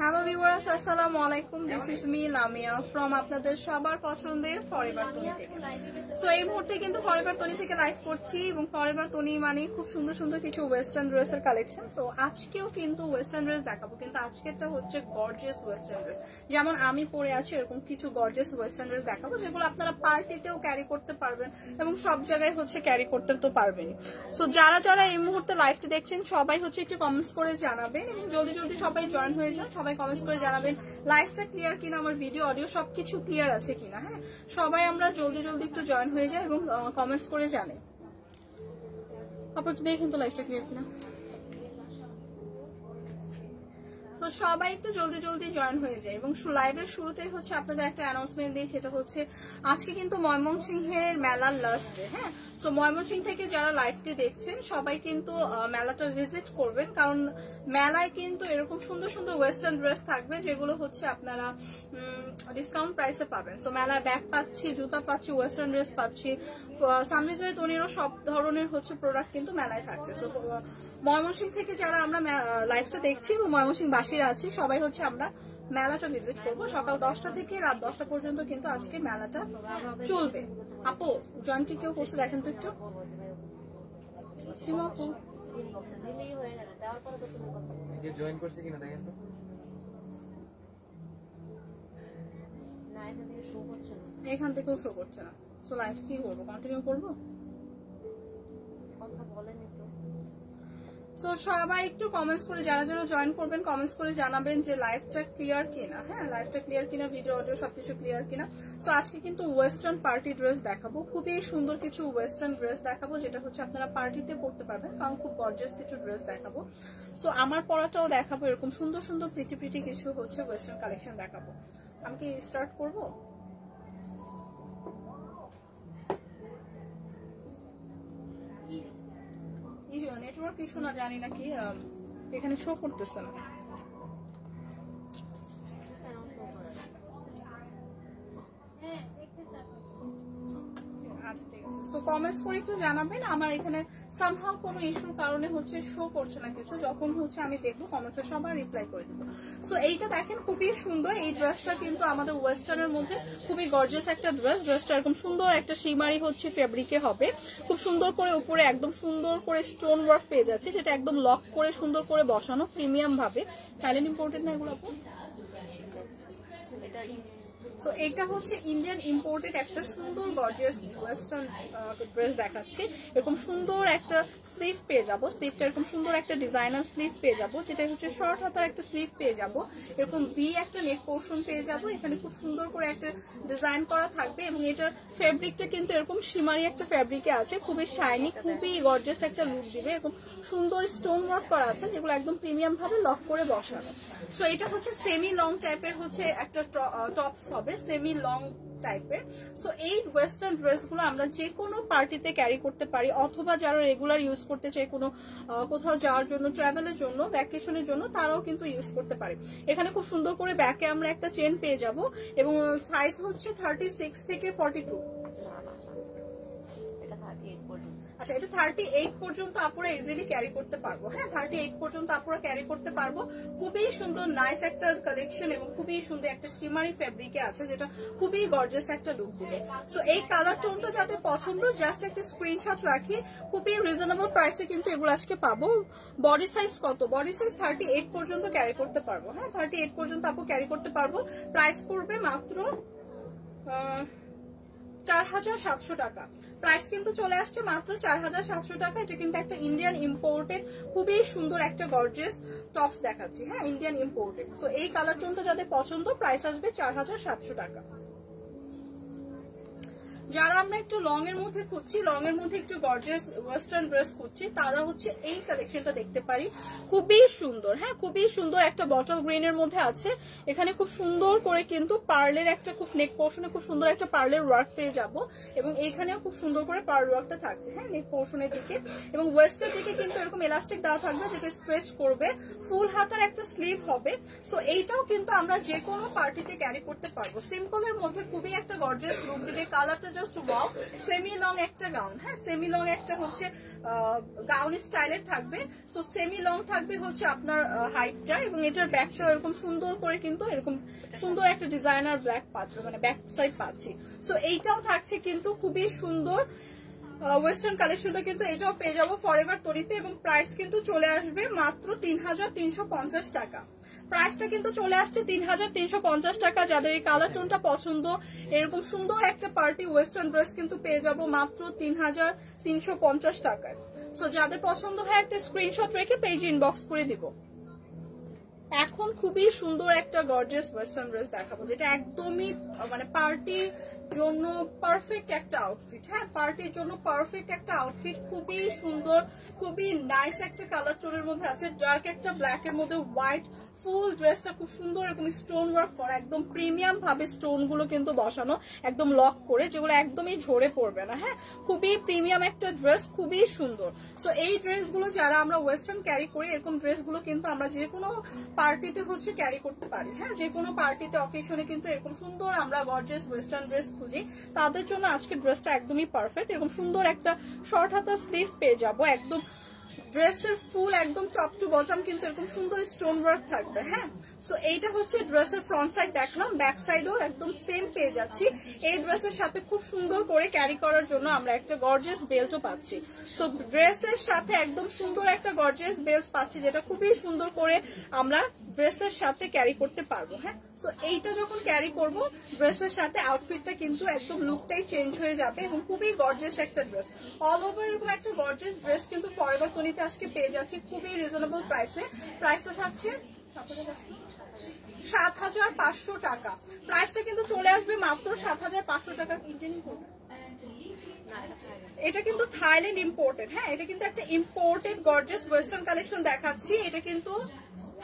Hello viewers, আসসালামু আলাইকুম। This is me Lamia from আপনাদের সবার পছন্দের ফরএভার তনি থেকে। সো এই মুহূর্তে কিন্তু ফরএভার তনি থেকে লাইভ করছি এবং ফরএভার তনি মানে খুব সুন্দর সুন্দর কিছু ওয়েস্টার্ন ড্রেসের কালেকশন। সো আজকেও কিন্তু ওয়েস্টার্ন ড্রেস দেখাবো, কিন্তু আজকেরটা হচ্ছে গর্জিয়াস ওয়েস্টার্ন ড্রেস। যেমন আমি পরে আছি এরকম কিছু গর্জিয়াস ওয়েস্টার্ন ড্রেস দেখাবো, যেগুলো আপনারা পার্টিতেও ক্যারি করতে পারবেন এবং সব জায়গায় হচ্ছে ক্যারি করতে তো পারবেনই। সো যারা যারা এই মুহূর্তে লাইভটি দেখছেন সবাই হচ্ছে একটু কমেন্টস করে জানাবেন এবং জলদি জলদি সবাই জয়েন হয়ে যান। সবাই কমেন্টস করে জানাবেন লাইভটা ক্লিয়ার কিনা, আমার ভিডিও অডিও সবকিছু ক্লিয়ার আছে কিনা। হ্যাঁ, সবাই আমরা জলদি জলদি একটু জয়েন হয়ে যাই এবং কমেন্টস করে জানে। আপু একটু দেখেন তো লাইভটা ক্লিয়ার কিনা। তো সবাই একটু জলদি জলদি জয়েন হয়ে যায় এবং লাইভের শুরুতেই হচ্ছে আপনাদের একটা অ্যানাউন্সমেন্ট দিই, সেটা হচ্ছে আজকে কিন্তু ময়মনসিংহের মেলার লাস্ট ডে। হ্যাঁ, সো ময়মনসিংহ থেকে যারা লাইভটি দেখছেন সবাই কিন্তু মেলাটা ভিজিট করবেন, কারণ মেলায় কিন্তু এরকম সুন্দর সুন্দর ওয়েস্টার্ন ড্রেস থাকবে যেগুলো হচ্ছে আপনারা ডিসকাউন্ট প্রাইসে পাবেন। সো মেলায় ব্যাগ পাচ্ছি, জুতা পাচ্ছি, ওয়েস্টার্ন ড্রেস পাচ্ছি, সানরাইজ বাই তনিরও সব ধরনের হচ্ছে প্রোডাক্ট কিন্তু মেলায় থাকছে। সো ময়মনসিংহ থেকে যারা আমরা লাইভটা দেখছি এবং ময়মনসিংহ বাসীরা আছি সবাই হচ্ছে আমরা মেলাটা ভিজিট করবো সকাল 10টা থেকে রাত 10টা পর্যন্ত কিন্তু আজকে মেলাটা চলবে। আপু জয়েন কি কেউ করছে দেখেন তো একটু। সীমা আপু জয়েন করছে কিনা দেখেন তো। এখান থেকেও শো করছে না। সো লাইভ কি করবো, কন্টিনিউ করবো? সো সবাই একটু কমেন্টস করে যারা যারা জয়েন করবেন কমেন্টস করে জানাবেন যে লাইভটা ক্লিয়ার কিনা। হ্যাঁ, লাইভটা ক্লিয়ার কিনা, ভিডিও অডিও সবকিছু ক্লিয়ার কিনা। সো আজকে কিন্তু ওয়েস্টার্ন পার্টি ড্রেস দেখাবো, খুবই সুন্দর কিছু ওয়েস্টার্ন ড্রেস দেখাবো যেটা হচ্ছে আপনারা পার্টিতে পরতে পারবেন, কারণ খুব গর্জিয়াস কিছু ড্রেস দেখাবো। সো আমার পরাটাও দেখাবো, এরকম সুন্দর সুন্দর প্রিটি প্রিটি কিছু হচ্ছে ওয়েস্টার্ন কালেকশন দেখাবো। আমি কি স্টার্ট করবো? নেটওয়ার্ক ইস্যু না জানি নাকি, এখানে শো করতেছে না। আচ্ছা ঠিক আছে, সো কমেন্টস করে একটু জানাবেন। আমার এখানে সামহাও কোনো ইস্যুর কারণে হচ্ছে শো করছে না কিছু, যখন হচ্ছে আমি দেখবো কমেন্টসে সবার রিপ্লাই করে দেবো। সো এইটা দেখেন খুবই সুন্দর, এই ড্রেসটা কিন্তু আমাদের ওয়েস্টার্নের মধ্যে খুবই গর্জিয়াস একটা ড্রেস। ড্রেসটা এরকম সুন্দর একটা শিমারি হচ্ছে ফেব্রিকে হবে, খুব সুন্দর করে উপরে একদম সুন্দর করে স্টোন ওয়ার্ক পেয়ে যাচ্ছে, যেটা একদম লক করে সুন্দর করে বসানো প্রিমিয়াম ভাবে। থাইল্যান্ড ইম্পোর্টেড না এগুলো? সো এটা হচ্ছে ইন্ডিয়ান ইম্পোর্টেড একটা সুন্দর গর্জিয়াস ওয়েস্টার্ন ড্রেস দেখাচ্ছি। এরকম সুন্দর একটা স্লিভ পেয়ে যাবো, স্লিভটা এরকম সুন্দর একটা ডিজাইনার স্লিভ পেয়ে যাবো, যেটা হচ্ছে শর্ট হাতার একটা স্লিভ পেয়ে যাবো। এরকম ভি একটা নেক পোর্শন পেয়ে যাবো, এখানে খুব সুন্দর করে একটা ডিজাইন করা থাকবে এবং এটার ফেব্রিকটা কিন্তু এরকম শিমারি একটা ফেব্রিকে আছে, খুবই শাইনি, খুবই গর্জিয়াস একটা লুক দিবে। এরকম সুন্দর স্টোন ওয়ার্ক করা আছে যেগুলো একদম প্রিমিয়াম ভাবে লক করে বসানো। সো এটা হচ্ছে সেমি লং টাইপের হচ্ছে একটা টপস হবে, সেমি লং টাইপের। সো এই ওয়েস্টার্ন ড্রেসগুলো আমরা যে কোনো পার্টিতে ক্যারি করতে পারি, অথবা যারা রেগুলার ইউজ করতে চাই কোনো কোথাও যাওয়ার জন্য, ট্রাভেলের জন্য, ভ্যাকেশনের জন্য, তারাও কিন্তু ইউজ করতে পারে। এখানে খুব সুন্দর করে ব্যাকে আমরা একটা চেন পেয়ে যাব এবং সাইজ হচ্ছে 36 থেকে 42। আচ্ছা, এটা 38 পর্যন্ত আপুরা ইজিলি ক্যারি করতে পারবো। হ্যাঁ, 38 পর্যন্ত আপুরা ক্যারি করতে পারবো। খুবই সুন্দর নাইস একটা কালেকশন এবং খুবই সুন্দর একটা শিমারি ফেব্রিকে আছে, যেটা খুবই গর্জিয়াস একটা লুক দিবে। সো এই কালার টোনটা যাতে পছন্দ জাস্ট একটা স্ক্রিনশট রাখি, খুবই রিজনেবল প্রাইসে কিন্তু এগুলো আজকে পাবো। বডি সাইজ কত? বডি সাইজ 38 পর্যন্ত ক্যারি করতে পারবো। হ্যাঁ, 38 পর্যন্ত আপু ক্যারি করতে পারবো। প্রাইস পড়বে মাত্র 4700 টাকা। প্রাইস কিন্তু চলে আসছে মাত্র 4700 টাকা। এটা কিন্তু একটা ইন্ডিয়ান ইম্পোর্টেড খুবই সুন্দর একটা গর্জিয়াস টপস দেখাচ্ছি। হ্যাঁ, ইন্ডিয়ান ইম্পোর্টেড। সো এই কালার টোনটা যাদের পছন্দ প্রাইস আসবে 4700 টাকা। যারা আমরা একটু লং এর মধ্যে খুঁজছি, লং এর মধ্যে একটু গর্জিয়াস ওয়েস্টার্ন ড্রেস খুঁজছি, তারা হচ্ছে এই কালেকশনটা দেখতে পারি, খুবই সুন্দর। হ্যাঁ, খুবই সুন্দর একটা বটল গ্রিন এর মধ্যে আছে। এখানে খুব সুন্দর করে কিন্তু পার্লের একটা খুব নেক পোর্শনে খুব সুন্দর একটা পার্লের ওয়ার্ক পেয়ে যাব এবং এইখানেও খুব সুন্দর করে পার্ল ওয়ার্কটা থাকছে। হ্যাঁ, নেক পোর্শনের দিকে এবং ওয়েস্টের দিকে কিন্তু এরকম এলাস্টিক দেওয়া থাকবে, যেটা স্ট্রেচ করবে। ফুল হাতার একটা স্লিভ হবে। সো এইটাও কিন্তু আমরা যে কোনো পার্টিতে ক্যারি করতে পারবো। সিম্পলের মধ্যে খুবই একটা গর্জিয়াস লুক দিবে। কালারটা জাস্ট ওয়াও। সেমি লং একটা গাউন, হ্যাঁ সেমি লং একটা হচ্ছে গাউন স্টাইলের থাকবে। সো সেমি লং থাকবে হচ্ছে আপনার হাইটটা, এবং এটার ব্যাকটা এরকম সুন্দর করে কিন্তু এরকম সুন্দর একটা ডিজাইনার ব্ল্যাক পাচ্ছি, মানে ব্যাক সাইড পাচ্ছি। সো এইটাও থাকছে কিন্তু খুবই সুন্দর ওয়েস্টার্ন কালেকশনটা, কিন্তু এটাও পেয়ে যাবো ফরএভার তরিতে, এবং প্রাইস কিন্তু চলে আসবে মাত্র 3350 টাকা। প্রাইসটা কিন্তু চলে আসছে 3350 টাকা। যাদের এই কালার টোনটা পছন্দ, এরকম সুন্দর একটা পার্টি ওয়েস্টার্ন ড্রেস কিন্তু পেয়ে যাবো মাত্র 3350 টাকায়। সো যাদের পছন্দ হয় একটা স্ক্রিনশট রেখে পেজে ইনবক্স করে দিব। এখন খুবই সুন্দর একটা গর্জিয়াস ওয়েস্টার্ন ড্রেস দেখাবো, যেটা একদমই মানে পার্টির জন্য পারফেক্ট একটা আউটফিট। হ্যাঁ, পার্টির জন্য পারফেক্ট একটা আউটফিট, খুবই সুন্দর, খুবই নাইস একটা কালার টোনের মধ্যে আছে, ডার্ক একটা ব্ল্যাক এর মধ্যে হোয়াইট। ফুল ড্রেসটা খুব সুন্দর এরকম স্টোন ওয়ার্ক করা, একদম প্রিমিয়াম ভাবে স্টোন গুলো কিন্তু বসানো, একদম লক করে, যেগুলো একদমই ঝরে পড়বে না। হ্যাঁ, খুবই প্রিমিয়াম একটা ড্রেস, খুবই সুন্দর। সো এই ড্রেসগুলো যারা আমরা ওয়েস্টার্ন ক্যারি করি, এরকম ড্রেসগুলো কিন্তু আমরা যে কোনো পার্টিতে হচ্ছে ক্যারি করতে পারি। হ্যাঁ, যে কোনো পার্টিতে অকেশনে কিন্তু এরকম সুন্দর আমরা গর্জিয়াস ওয়েস্টার্ন ড্রেস খুঁজি, তাদের জন্য আজকে ড্রেসটা একদমই পারফেক্ট। এরকম সুন্দর একটা শর্ট হাতা স্লিভ পেয়ে যাবো, একদম ড্রেসের ফুল একদম টপ টু বটম কিন্তু এরকম সুন্দর স্টোন ওয়ার্ক থাকবে। হ্যাঁ, সো এইটা হচ্ছে ড্রেসের ফ্রন্ট সাইড দেখলাম, ব্যাক সাইডও একদম সেম পেয়ে যাচ্ছি। এই ড্রেসের সাথে খুব সুন্দর করে ক্যারি করার জন্য আমরা একটা গর্জিয়াস বেল্টও পাচ্ছি। সো ড্রেসের সাথে একদম সুন্দর একটা গর্জিয়াস বেল্ট পাচ্ছি, যেটা খুবই সুন্দর করে আমরা ড্রেসের সাথে ক্যারি করতে পারবো। হ্যাঁ, সো এইটা যখন ক্যারি করব ড্রেসের সাথে আউটফিটটা কিন্তু একদম লুকটাই চেঞ্জ হয়ে যাবে, এবং খুবই গর্জিয়াস একটা ড্রেস। অল ওভার এরকম একটা গর্জিয়াস ড্রেস কিন্তু ফরএভার তনিতে আজকে পেয়ে যাচ্ছি খুবই রিজনেবল প্রাইসে। প্রাইসটা থাকছে 7500 টাকা। প্রাইসটা কিন্তু চলে আসবে মাত্র 7500 টাকা। এটা কিন্তু থাইল্যান্ড ইম্পোর্টেড। হ্যাঁ, এটা কিন্তু একটা ইম্পোর্টেড গর্জিয়াস ওয়েস্টার্ন কালেকশন দেখাচ্ছি। এটা কিন্তু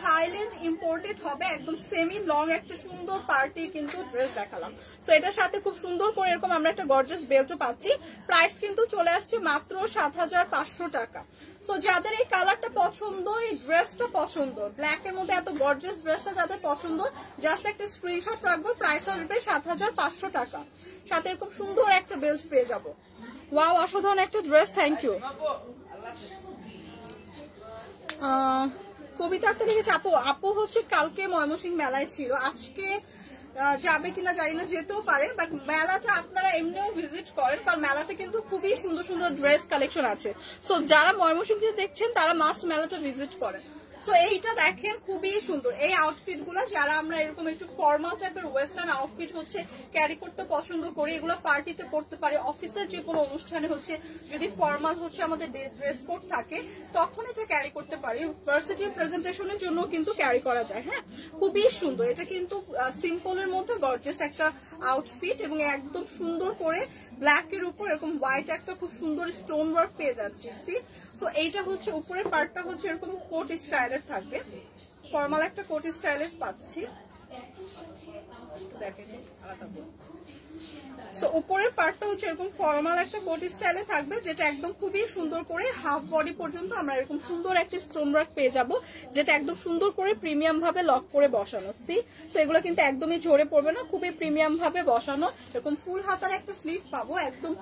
থাইল্যান্ড ইম্পোর্টেড হবে, একদম সেমি লং একটা সুন্দর পার্টি কিন্তু ড্রেস দেখালাম। সো এটার সাথে খুব সুন্দর করে এরকম আমরা একটা গর্জিয়াস বেল্টও পাচ্ছি। প্রাইস কিন্তু চলে আসছে মাত্র 7500 টাকা। সো যাদের এই কালারটা পছন্দ, এই ড্রেসটা পছন্দ, ব্ল্যাক এর মধ্যে এত গর্জিয়াস ড্রেসটা যাদের পছন্দ, জাস্ট একটা স্ক্রিনশট রাখবো। প্রাইস আসবে 7500 টাকা, সাথে এরকম সুন্দর একটা বেল্ট পেয়ে যাবো। ওয়াও, অসাধারণ একটা ড্রেস, থ্যাংক ইউ। কবিতা একটা লিখেছে আপু, আপু হচ্ছে কালকে ময়মনসিংহ মেলায় ছিল, আজকে যাবে কিনা জানি না, যেতেও পারে। বাট মেলাটা আপনারা এমনিও ভিজিট করেন, কারণ মেলাতে কিন্তু খুবই সুন্দর সুন্দর ড্রেস কালেকশন আছে। সো যারা ময়মনসিংহ দেখছেন তারা মাস্ট মেলাটা ভিজিট করেন। সো এইটা দেখেন খুবই সুন্দর এই আউটফিট গুলো, যারা আমরা এরকম একটু ফর্মাল টাইপের ওয়েস্টার্ন আউটফিট হচ্ছে ক্যারি করতে পছন্দ করি, এগুলো পার্টিতে পড়তে পারে, অফিসের যে কোনো অনুষ্ঠানে হচ্ছে যদি ফর্মাল হচ্ছে আমাদের ড্রেস কোড থাকে তখন এটা ক্যারি করতে পারি, ভার্সিটির প্রেজেন্টেশনের জন্য কিন্তু ক্যারি করা যায়। হ্যাঁ, খুবই সুন্দর। এটা কিন্তু সিম্পলের মধ্যে গর্জিয়াস একটা আউটফিট, এবং একদম সুন্দর করে ব্ল্যাক এর উপর এরকম হোয়াইট একটা খুব সুন্দর স্টোন ওয়ার্ক পেয়ে যাচ্ছি। সো এইটা হচ্ছে উপরের পার্টটা হচ্ছে এরকম কোট স্টাইলের থাকবে, ফর্মাল একটা কোট স্টাইলের পাচ্ছি, দেখেন আলাদা। সো উপরের পার্টটা হচ্ছে এরকম ফর্মাল একটা কোট স্টাইলে থাকবে, যেটা একদম খুবই সুন্দর করে হাফ বডি পর্যন্ত আমরা এরকম সুন্দর একটা স্টোন ওয়ার্ক পেয়ে যাব, যেটা একদম সুন্দর করে প্রিমিয়াম ভাবে লক করে বসানো। সো এগুলো কিন্তু একদমই ঝরে পড়বে না, খুবই প্রিমিয়াম ভাবে বসানো। এরকম ফুল হাতার একটা স্লিভ পাবো, একদম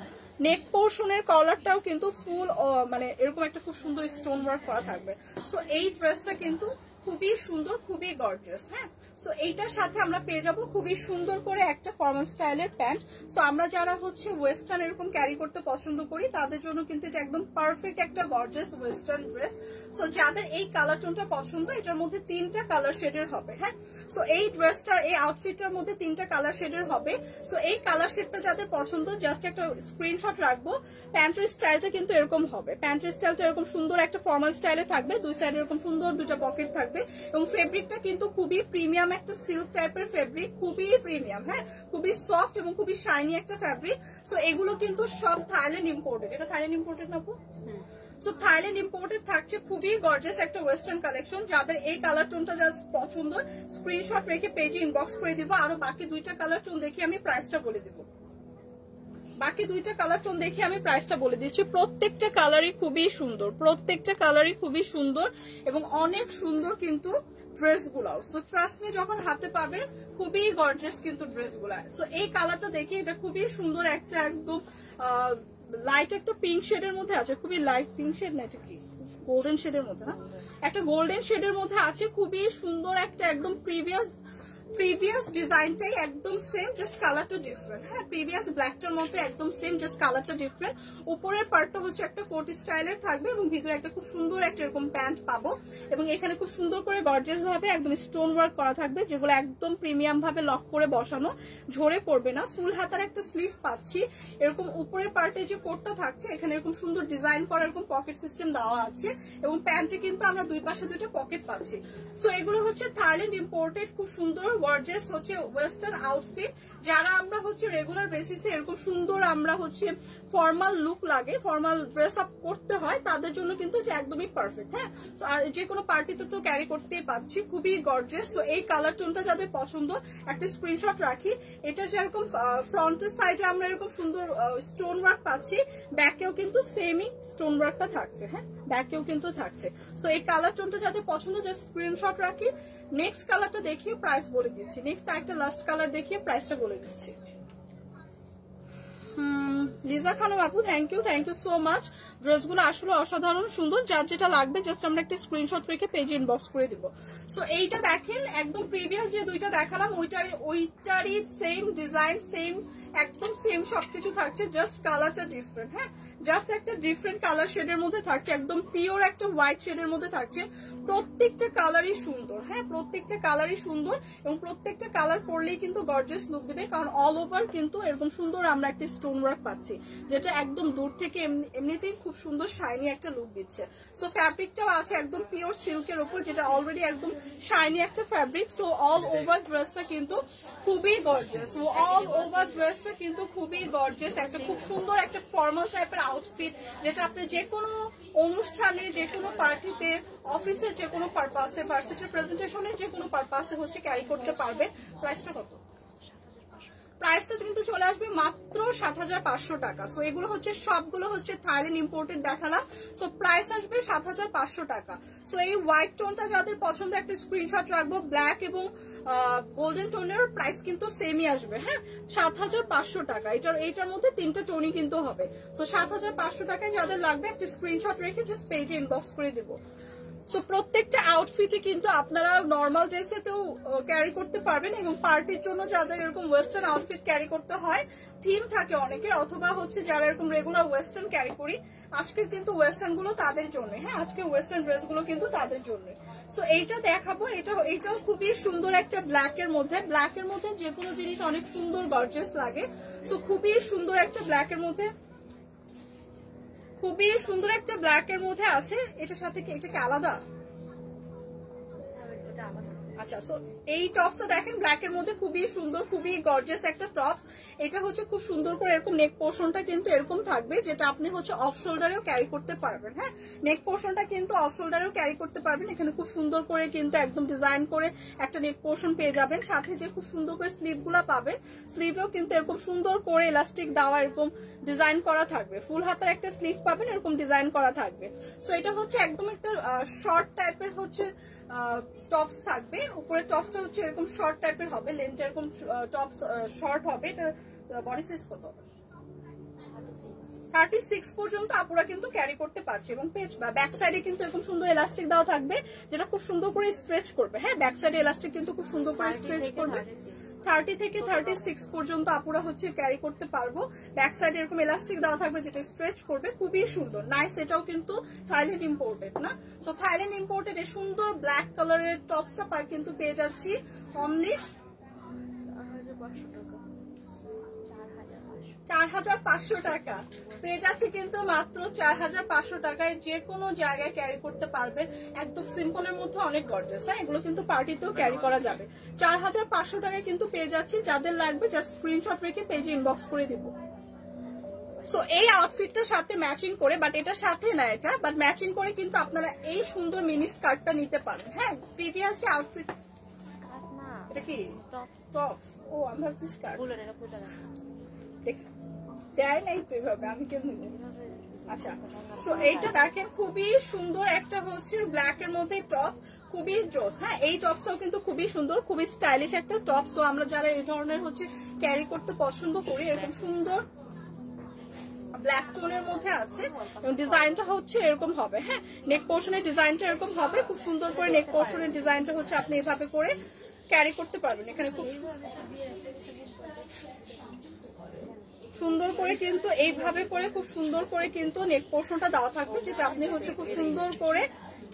নেক পোর্শনের কলারটাও কিন্তু ফুল মানে এরকম একটা খুব সুন্দর স্টোন ওয়ার্ক করা থাকবে। সো এই ড্রেসটা কিন্তু খুবই সুন্দর, খুবই গর্জিয়াস। হ্যাঁ, সো এইটার সাথে আমরা পেয়ে যাবো খুবই সুন্দর করে একটা ফর্মাল স্টাইলের প্যান্ট। সো আমরা যারা হচ্ছে ওয়েস্টার্ন এরকম ক্যারি করতে পছন্দ করি তাদের জন্য কিন্তু এটা একদম পারফেক্ট একটা গর্জিয়াস ওয়েস্টার্ন ড্রেস। সো যাদের এই কালার টোনটা পছন্দ, এটার মধ্যে 3টা কালার শেডের হবে। হ্যাঁ, সো এই ড্রেসটার এই আউটফিটটার মধ্যে 3টা কালার শেডের হবে। সো এই কালার শেডটা যাদের পছন্দ জাস্ট একটা স্ক্রিনশট রাখবো। প্যান্টের স্টাইলটা কিন্তু এরকম হবে, প্যান্টের স্টাইলটা এরকম সুন্দর একটা ফর্মাল স্টাইলে থাকবে, দুই সাইডে এরকম সুন্দর 2টা পকেট থাকবে, এবং ফেব্রিকটা কিন্তু খুবই প্রিমিয়াম একটা সিল্ক টাইপের ফেব্রিক, খুবই প্রিমিয়াম। হ্যাঁ, খুবই সফট এবং খুবই শাইনি একটা ফেব্রিক। সো এগুলো কিন্তু সব থাইল্যান্ড ইম্পোর্টেড। এটা থাইল্যান্ড ইম্পোর্টেড না? সো থাইল্যান্ড ইম্পোর্টেড থাকছে, খুবই গর্জিয়াস একটা ওয়েস্টার্ন কালেকশন। যাদের এই কালার টোনটা জাস্ট পছন্দ স্ক্রিনশট রেখে পেজে ইনবক্স করে দিব। আরো বাকি 2টা কালার টোন দেখি আমি প্রাইসটা বলে দিব। বাকি দুইটা কালার টোন দেখে আমি প্রাইসটা বলে দিচ্ছি। প্রত্যেকটা কালারই খুবই সুন্দর, প্রত্যেকটা কালারই খুবই সুন্দর এবং অনেক সুন্দর কিন্তু ড্রেসগুলো। সো ট্রাস্ট মি, যখন হাতে পাবেন খুবই গর্জিয়াস কিন্তু ড্রেসগুলো। সো এই কালারটা দেখি, এটা খুবই সুন্দর একটা একদম লাইট একটা পিঙ্ক শেডের মধ্যে আছে, খুবই লাইট পিঙ্ক শেড না, এটা কি গোল্ডেন শেডের মধ্যে না, একটা গোল্ডেন শেডের মধ্যে আছে, খুবই সুন্দর একটা একদম প্রিভিয়াস ডিজাইনটাই একদম সেম, জাস্ট কালারটা ডিফারেন্ট। হ্যাঁ, প্রিভিয়াস ব্ল্যাকটার মতো একদম সেম, জাস্ট কালারটা ডিফারেন্ট। উপরের পার্টটা হচ্ছে একটা কোট স্টাইলের থাকবে এবং ভিতরে একটা খুব সুন্দর একটা এরকম প্যান্ট পাবো এবং এখানে খুব সুন্দর করে গর্জিয়াস ভাবে একদম স্টোন ওয়ার্ক করা থাকবে, যেগুলো একদম প্রিমিয়াম ভাবে লক করে বসানো, ঝরে পড়বে না। ফুল হাতার একটা স্লিভ পাচ্ছি। এরকম উপরের পার্টে যে কোটটা থাকছে এখানে এরকম সুন্দর ডিজাইন করা এরকম পকেট সিস্টেম দেওয়া আছে এবং প্যান্টে কিন্তু আমরা দুই পাশে দুইটা পকেট পাচ্ছি। সো এগুলো হচ্ছে থাইল্যান্ড ইম্পোর্টেড খুব সুন্দর গর্জিয়াস হচ্ছে ওয়েস্টার্ন আউটফিট। যারা আমরা হচ্ছে রেগুলার বেসিসে এরকম সুন্দর আমরা হচ্ছে ফর্মাল লুক লাগে, ফর্মাল ড্রেস আপ করতে হয়, তাদের জন্য কিন্তু এটা একদমই পারফেক্ট। হ্যাঁ, আর যে কোনো পার্টিতে তো ক্যারি করতেই পাচ্ছি, খুবই গর্জিয়াস। তো এই কালার টোনটা যাদের পছন্দ একটা স্ক্রিনশট রাখি। এটা যেরকম ফ্রন্টের সাইডে আমরা এরকম সুন্দর স্টোন ওয়ার্ক পাচ্ছি, ব্যাকেও কিন্তু সেমই স্টোন ওয়ার্কটা থাকছে। হ্যাঁ, ব্যাকেও কিন্তু থাকছে। সো এই কালার টোনটা যাদের পছন্দ জাস্ট স্ক্রিনশট রাখি। নেক্সট কালারটা দেখিয়ে প্রাইস বলে দিচ্ছি। নেক্সট একটা লাস্ট কালার দেখিয়ে প্রাইসটা বলে দিচ্ছি। লিজা খানম আপু, থ্যাংক ইউ সো মাচ। ড্রেসগুলো আসলে অসাধারণ সুন্দর। যার যেটা লাগবে জাস্ট আমরা একটা স্ক্রিনশট রেখে পেজে ইনবক্স করে দিব। সো এইটা দেখেন, একদম প্রিভিয়াস যে দুইটা দেখালাম ওইটারই সেম ডিজাইন, সেম একদম সেম সবকিছু থাকছে, জাস্ট কালারটা ডিফারেন্ট। হ্যাঁ, জাস্ট একটা ডিফারেন্ট কালার শেডের মধ্যে থাকছে, একদম পিওর একটা হোয়াইট শেডের মধ্যে থাকছে। প্রত্যেকটা কালারই সুন্দর। হ্যাঁ, প্রত্যেকটা কালারই সুন্দর এবং প্রত্যেকটা কালার পরলেই কিন্তু গর্জিয়াস লুক দেবে, কারণ অল ওভার কিন্তু এরকম সুন্দর আমরা একটা স্টোন ওয়ার্ক পাচ্ছি, যেটা একদম দূর থেকে এমনিতেই খুব সুন্দর শাইনি একটা লুক দিচ্ছে। সো ফ্যাব্রিকটাও আছে একদম পিওর সিল্কের উপর, যেটা অলরেডি একদম শাইনি একটা ফ্যাব্রিক। সো অল ওভার ড্রেসটা কিন্তু খুবই গর্জিয়াস। সো অল ওভার ড্রেসটা কিন্তু খুবই গর্জিয়াস, একটা খুব সুন্দর একটা ফর্মাল টাইপের আউটফিট, যেটা আপনি যে কোনো অনুষ্ঠানে, যে কোনো পার্টিতে, অফিসের যে কোনো পারপাসে, ভার্সিটির প্রেজেন্টেশনের যে কোনো পারপাসে হচ্ছে ক্যারি করতে পারবেন। প্রাইসটা কত? প্রাইসটা কিন্তু চলে আসবে মাত্র ৭৫০০ টাকা। সো এগুলো হচ্ছে সবগুলো হচ্ছে থাইল্যান্ড ইম্পোর্টেড দেখালাম। সো প্রাইস আসবে ৭৫০০ টাকা। সো এই হোয়াইট টোনটা যাদের পছন্দ একটা স্ক্রিনশট রাখবো। ব্ল্যাক এবং গোল্ডেন টোনের প্রাইস কিন্তু সেমই আসবে। হ্যাঁ, ৭৫০০ টাকা। এইটার মধ্যে তিনটা টোনই কিন্তু হবে। সো ৭৫০০ টাকায় যাদের লাগবে একটা স্ক্রিনশট রেখে জাস্ট পেজে ইনবক্স করে দেবো। সো প্রত্যেকটা আউটফিটে কিন্তু আপনারা নর্মাল ড্রেসেতেও ক্যারি করতে পারবেন এবং পার্টির জন্য যাদের এরকম ওয়েস্টার্ন আউটফিট ক্যারি করতে হয়, থিম থাকে অনেকের, অথবা হচ্ছে যারা এরকম রেগুলার ওয়েস্টার্ন ক্যারি করি, আজকের কিন্তু ওয়েস্টার্ন গুলো তাদের জন্য। হ্যাঁ, আজকে ওয়েস্টার্ন ড্রেস গুলো কিন্তু তাদের জন্য। সো এইটা দেখাবো, এটাও খুবই সুন্দর একটা ব্ল্যাকের মধ্যে। ব্ল্যাকের মধ্যে যে কোনো জিনিস অনেক সুন্দর গর্জিয়াস লাগে। সো খুবই সুন্দর একটা ব্ল্যাকের মধ্যে, খুবই সুন্দর একটা ব্ল্যাকের মধ্যে আছে। এটার সাথে কি এটা কি আলাদা? আচ্ছা, সো এই টপসটা দেখেন ব্ল্যাকের মধ্যে খুবই সুন্দর, খুবই গর্জিয়াস একটা টপস। এটা হচ্ছে খুব সুন্দর করে এরকম নেক পোর্শনটা কিন্তু এরকম থাকবে, যেটা আপনি হচ্ছে অফ শোল্ডারেও ক্যারি করতে পারবেন। হ্যাঁ, নেক পোর্শনটা কিন্তু অফ শোল্ডারেও ক্যারি করতে পারবেন। এখানে খুব সুন্দর করে কিন্তু একদম ডিজাইন করে একটা নেক পোর্শন পেয়ে যাবেন। সাথে যে খুব সুন্দর করে স্লিভ গুলা পাবেন, স্লিভেও কিন্তু এরকম সুন্দর করে ইলাস্টিক দেওয়া এরকম ডিজাইন করা থাকবে। ফুল হাতার একটা স্লিভ পাবেন, এরকম ডিজাইন করা থাকবে। সো এটা হচ্ছে একদম একটা শর্ট টাইপের হচ্ছে টপস থাকবে। উপরে টপসটা হচ্ছে এরকম শর্ট টাইপের হবে, লেন্থ এরকম টপস শর্ট হবে। এটার বডি সাইজ কত? 36 পর্যন্ত আপুরা কিন্তু ক্যারি করতে পারছে এবং পেজ বা ব্যাক সাইডে কিন্তু এরকম সুন্দর এলাস্টিক দেওয়া থাকবে, যেটা খুব সুন্দর করে স্ট্রেচ করবে। হ্যাঁ, ব্যাক সাইডে এলাস্টিক কিন্তু খুব সুন্দর করে স্ট্রেচ করবে। 30 থেকে 36 পর্যন্ত আপুরা হচ্ছে ক্যারি করতে পারবো। ব্যাক সাইডে এরকম এলাস্টিক দেওয়া থাকবে, যেটা স্ট্রেচ করবে। খুবই সুন্দর, নাইস। এটাও কিন্তু থাইল্যান্ড ইম্পোর্টেড না। সো থাইল্যান্ড ইম্পোর্টেড এই সুন্দর ব্ল্যাক কালারের টপসটা কিন্তু পেয়ে যাচ্ছি অনলি ৪৫০০ টাকা। পেয়ে যাচ্ছে কিন্তু মাত্র ৪৫০০ টাকায়। যে কোনো জায়গায় ক্যারি করতে পারবেন, একদম সিম্পলের মধ্যে অনেক গর্জিয়াস। হ্যাঁ, এগুলো কিন্তু পার্টিতেও ক্যারি করা যাবে। ৪৫০০ টাকায় কিন্তু পেয়ে যাচ্ছি। যাদের লাগবে জাস্ট স্ক্রিনশট রেখে পেজে ইনবক্স করে দিব। সো এই আউটফিটটার সাথে ম্যাচিং করে, বাট এটার সাথে না এটা, বাট ম্যাচিং করে কিন্তু আপনারা এই সুন্দর মিনি স্কার্টটা নিতে পারেন। হ্যাঁ, প্রিভিয়াস যে আউটফিট, এটা কি টপস? ও, আমি ভাবছি স্কার্ট। দেখেন দেয় নাই তো এইভাবে, আমি কেমনি দেব? আচ্ছা, তো এইটা দেখেন খুবই সুন্দর একটা হচ্ছে ব্ল্যাক এর মধ্যে টপ, খুবই জোস। হ্যাঁ, এই টপসটাও কিন্তু খুবই সুন্দর, খুবই স্টাইলিশ একটা টপ। সো আমরা যারা এই ধরনের হচ্ছে ক্যারি করতে পছন্দ করি, এরকম সুন্দর ব্ল্যাক টোনের মধ্যে আছে এবং ডিজাইনটা হচ্ছে এরকম হবে। হ্যাঁ, নেক পোর্শনের ডিজাইনটা এরকম হবে, খুব সুন্দর করে নেক পোর্শনের ডিজাইনটা হচ্ছে আপনি এভাবে করে ক্যারি করতে পারবেন। এখানে খুব সুন্দর করে কিন্তু এইভাবে করে খুব সুন্দর করে কিন্তু নেক পোর্শনটা দেওয়া থাকবে, যেটা আপনি হচ্ছে খুব সুন্দর করে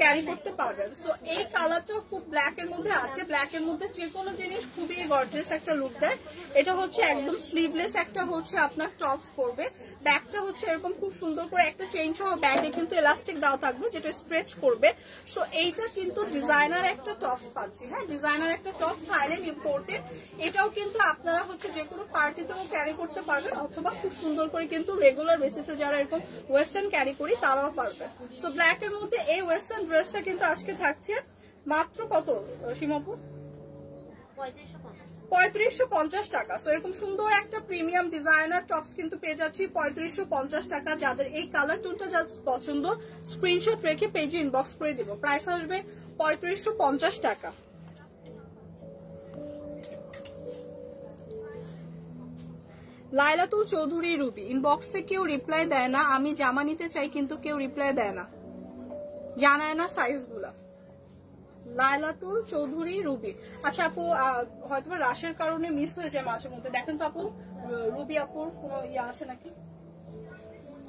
ক্যারি করতে পারবেন। সো এই কালারটা খুব ব্ল্যাক এর মধ্যে আছে, ব্ল্যাক এর মধ্যে যে কোনো জিনিস খুবই গর্জিয়াস একটা লুক দেয়। এটা হচ্ছে একদম স্লিভলেস একটা হচ্ছে আপনার টপস পরবে, ব্যাগটা হচ্ছে এরকম খুব সুন্দর করে একটা চেইন সহ ব্যাগে কিন্তু এলাস্টিক দেওয়া থাকবে যেটা স্ট্রেচ করবে। সো এইটা কিন্তু ডিজাইনার একটা টপস পাচ্ছি। হ্যাঁ, ডিজাইনার একটা টপস, থাইল্যান্ড ইম্পোর্টেড। এটাও কিন্তু আপনারা হচ্ছে যে কোনো পার্টিতেও ক্যারি করতে পারবেন, অথবা খুব সুন্দর করে কিন্তু রেগুলার বেসিসে যারা এরকম ওয়েস্টার্ন ক্যারি করি তারাও পারবে। সো ব্ল্যাক এর মধ্যে এই ওয়েস্টার্ন ড্রেসটা কিন্তু আজকে থাকছে মাত্র কত সীমাপু? 3550 টাকা। সো এরকম সুন্দর একটা প্রিমিয়াম ডিজাইনার টপস কিন্তু পেয়ে যাচ্ছি 3550 টাকা। যাদের এই কালার টোনটা জাস্ট পছন্দ, স্ক্রিনশট রেখে পেজে ইনবক্স করে দিব। প্রাইস আসবে 3550 টাকা। লাইলাতুল চৌধুরী রুবি, ইনবক্সে কেউ রিপ্লাই দেয় না, আমি জামা নিতে চাই কিন্তু কেউ রিপ্লাই দেয় না, জানায় না সাইজ গুলা। লাইলাতুল চৌধুরী রুবি, আচ্ছা আপু হয়তো রাশের কারণে মিস হয়ে যায় মাঝে মধ্যে, দেখেন তো আপু রুবি আপুর কোনো ইয়ে আছে নাকি?